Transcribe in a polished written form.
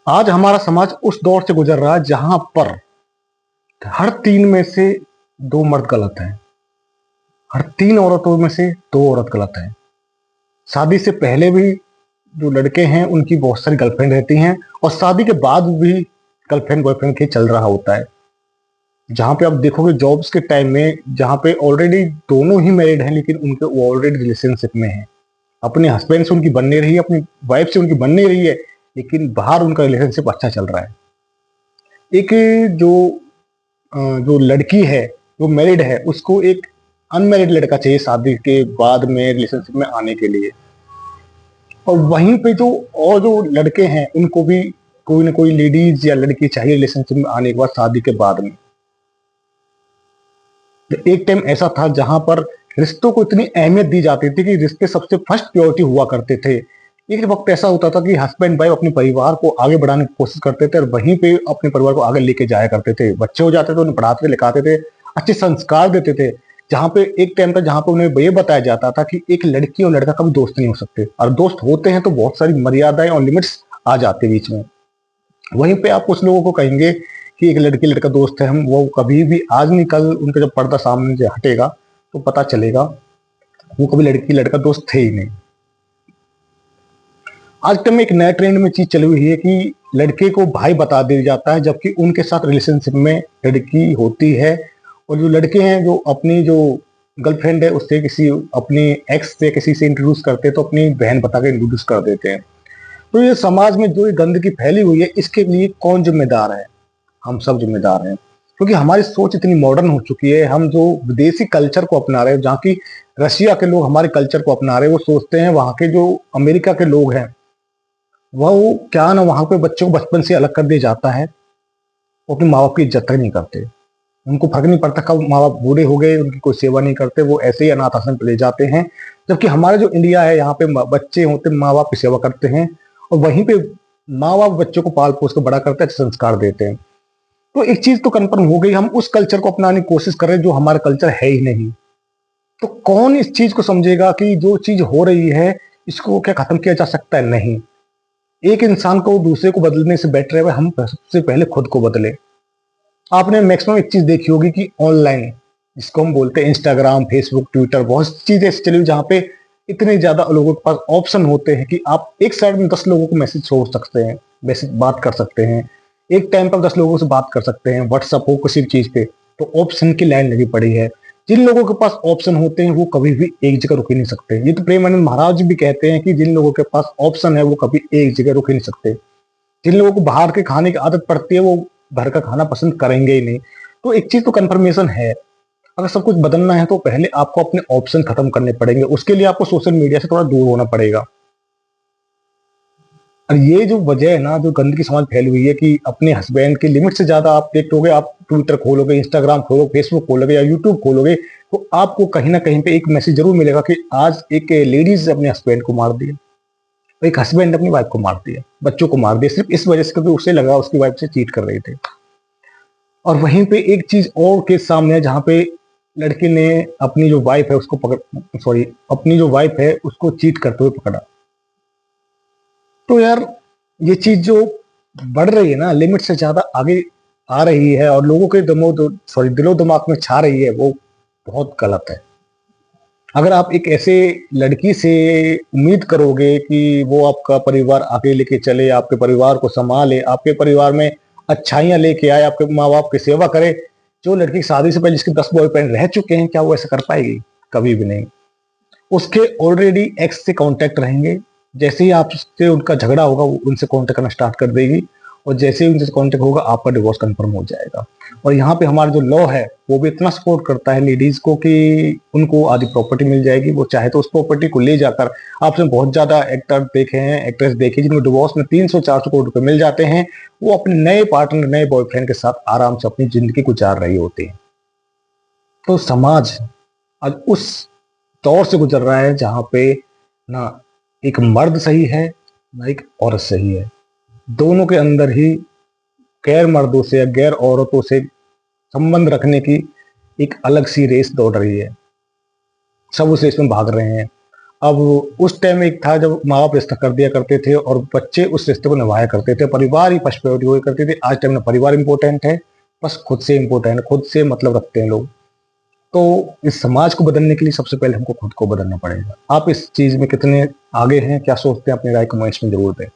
आज हमारा समाज उस दौर से गुजर रहा है जहां पर हर 3 में से 2 मर्द गलत हैं, हर 3 औरतों में से 2 औरत गलत हैं। शादी से पहले भी जो लड़के हैं उनकी बहुत सारी गर्लफ्रेंड रहती हैं और शादी के बाद भी गर्लफ्रेंड बॉयफ्रेंड के चल रहा होता है। जहां पे आप देखोगे जॉब्स के टाइम में, जहां पे ऑलरेडी दोनों ही मैरिड हैं लेकिन उनके वो ऑलरेडी रिलेशनशिप में हैं, अपने हस्बैंड से उनकी बन नहीं रही है, अपनी वाइफ से उनकी बन नहीं रही है, लेकिन बाहर उनका रिलेशनशिप अच्छा चल रहा है। एक जो जो लड़की है, जो मैरिड है, उसको एक अनमैरिड लड़का चाहिए शादी के बाद में रिलेशनशिप में आने के लिए। और वहीं पे जो लड़के हैं उनको भी कोई ना कोई लेडीज या लड़की चाहिए रिलेशनशिप में आने के बाद, शादी के बाद में। तो एक टाइम ऐसा था जहां पर रिश्तों को इतनी अहमियत दी जाती थी कि रिश्ते सबसे फर्स्ट प्रायोरिटी हुआ करते थे। एक वक्त ऐसा होता था कि हस्बैंड वाइफ अपने परिवार को आगे बढ़ाने की कोशिश करते थे और वहीं पे अपने परिवार को आगे लेके जाया करते थे। बच्चे हो जाते थे, उन्हें पढ़ाते थे, लिखाते थे, अच्छे संस्कार देते थे। जहाँ पे एक टाइम था जहाँ पे उन्हें ये बताया जाता था कि एक लड़की और लड़का कभी दोस्त नहीं हो सकते, और दोस्त होते हैं तो बहुत सारी मर्यादाएं और लिमिट्स आ जाते बीच में। वहीं पे आप कुछ लोगों को कहेंगे कि एक लड़की लड़का दोस्त है, हम वो कभी भी आज नहीं कल उनका जब पर्दा सामने से हटेगा तो पता चलेगा वो कभी लड़की लड़का दोस्त थे ही नहीं। आजकल में एक नया ट्रेंड में चीज चली हुई है कि लड़के को भाई बता दिया जाता है, जबकि उनके साथ रिलेशनशिप में लड़की होती है। और जो लड़के हैं जो अपनी जो गर्लफ्रेंड है उससे किसी अपनी एक्स से किसी से इंट्रोड्यूस करते हैं तो अपनी बहन बता के इंट्रोड्यूस कर देते हैं। तो ये समाज में जो ये गंदगी फैली हुई है इसके लिए कौन जिम्मेदार है? हम सब जिम्मेदार हैं, क्योंकि हमारी सोच इतनी मॉडर्न हो चुकी है। हम जो विदेशी कल्चर को अपना रहे हैं, जहाँ की रशिया के लोग हमारे कल्चर को अपना रहे हैं, वो सोचते हैं वहां के जो अमेरिका के लोग हैं वो क्या ना, वहां पे बच्चों को बचपन से अलग कर दिया जाता है, वो अपने माँ बाप की इज्जत तक नहीं करते। उनको फर्क नहीं पड़ता कब माँ बाप बूढ़े हो गए, उनकी कोई सेवा नहीं करते, वो ऐसे ही अनाथ आश्रम पे ले जाते हैं। जबकि हमारा जो इंडिया है यहाँ पे बच्चे होते माँ बाप की सेवा करते हैं और वहीं पे माँ बाप बच्चों को पाल पोस कर बड़ा करते हैं, संस्कार देते हैं। तो एक चीज तो कन्फर्म हो गई, हम उस कल्चर को अपनाने की कोशिश कर रहे हैं जो हमारा कल्चर है ही नहीं। तो कौन इस चीज को समझेगा कि जो चीज हो रही है इसको क्या खत्म किया जा सकता है? नहीं। एक इंसान को दूसरे को बदलने से बेटर है हम सबसे पहले खुद को बदले। आपने मैक्सिमम एक चीज देखी होगी कि ऑनलाइन, जिसको हम बोलते हैं इंस्टाग्राम, फेसबुक, ट्विटर, बहुत चीजें ऐसी चली हुई जहाँ पे इतने ज्यादा लोगों के पास ऑप्शन होते हैं कि आप एक साइड में 10 लोगों को मैसेज छोड़ सकते हैं, मैसेज बात कर सकते हैं, एक टाइम पर 10 लोगों से बात कर सकते हैं, व्हाट्सअप हो किसी भी चीज पे। तो ऑप्शन की लाइन लगी पड़ी है। जिन लोगों के पास ऑप्शन होते हैं वो कभी भी एक जगह रुक ही नहीं सकते। ये तो प्रेमानंद महाराज भी कहते हैं कि जिन लोगों के पास ऑप्शन है वो कभी एक जगह रुक ही नहीं सकते। जिन लोगों को बाहर के खाने की आदत पड़ती है वो घर का खाना पसंद करेंगे ही नहीं। तो एक चीज तो कंफर्मेशन है, अगर सब कुछ बदलना है तो पहले आपको अपने ऑप्शन खत्म करने पड़ेंगे। उसके लिए आपको सोशल मीडिया से थोड़ा दूर होना पड़ेगा। और ये जो वजह है ना, जो गंदगी समाज फैली हुई है कि अपने हस्बैंड की लिमिट से ज्यादा आप देखोगे, आप ट्विटर खोलोगे, इंस्टाग्राम खोलोगे, फेसबुक खोलोगे या यूट्यूब खोलोगे, तो आपको कहीं ना कहीं पे एक मैसेज जरूर मिलेगा कि आज एक लेडीज अपने हस्बैंड को मार दिया, एक हस्बैंड अपनी वाइफ को मार दिया, बच्चों को मार दिया, सिर्फ इस वजह से क्योंकि उसे लगा उसकी वाइफ से चीट कर रहे थे। और वहीं पे एक चीज और केस सामने है जहां पे लड़के ने अपनी जो वाइफ है उसको अपनी जो वाइफ है उसको चीट करते हुए पकड़ा। तो यार ये चीज जो बढ़ रही है ना, लिमिट से ज्यादा आगे आ रही है और लोगों के दिलो दिमाग में छा रही है, वो बहुत गलत है। अगर आप एक ऐसे लड़की से उम्मीद करोगे कि वो आपका परिवार आगे लेके चले, आपके परिवार को संभाले, आपके परिवार में अच्छाइयां लेके आए, आपके माँ बाप की सेवा करे, जो लड़की शादी से पहले जिसके 10 बॉयफ्रेंड रह चुके हैं, क्या वो ऐसा कर पाएगी? कभी भी नहीं। उसके ऑलरेडी एक्स से कांटेक्ट रहेंगे। जैसे ही आपसे उनका झगड़ा होगा वो उनसे कांटेक्ट करना स्टार्ट कर देगी और जैसे ही उनसे कांटेक्ट होगा आपका डिवोर्स कंफर्म हो जाएगा। और यहाँ पे हमारा जो लॉ है वो भी इतना सपोर्ट करता है लेडीज को कि उनको आधी प्रॉपर्टी मिल जाएगी। वो चाहे तो उस प्रॉपर्टी को ले जाकर, आपने बहुत ज्यादा एक्टर देखे हैं, एक्ट्रेस देखी जिनको डिवोर्स में 300-400 करोड़ रुपए मिल जाते हैं, वो अपने नए पार्टनर, नए बॉयफ्रेंड के साथ आराम से अपनी जिंदगी गुजार रही होती है। तो समाज आज उस दौर से गुजर रहा है जहां पे ना एक मर्द सही है ना एक औरत सही है। दोनों के अंदर ही गैर मर्दों से या गैर औरतों से संबंध रखने की एक अलग सी रेस दौड़ रही है। सब उस रेस में भाग रहे हैं। अब उस टाइम एक था जब माँ बाप रिश्ता कर दिया करते थे और बच्चे उस रिश्ते को निभाया करते थे, परिवार ही फर्स्ट प्रायोरिटी हुआ करती थी। आज टाइम में परिवार इंपॉर्टेंट है, बस खुद से इंपॉर्टेंट है, खुद से मतलब रखते हैं लोग। तो इस समाज को बदलने के लिए सबसे पहले हमको खुद को बदलना पड़ेगा। आप इस चीज में कितने आगे हैं, क्या सोचते हैं, अपनी राय कमेंट्स में जरूर दें।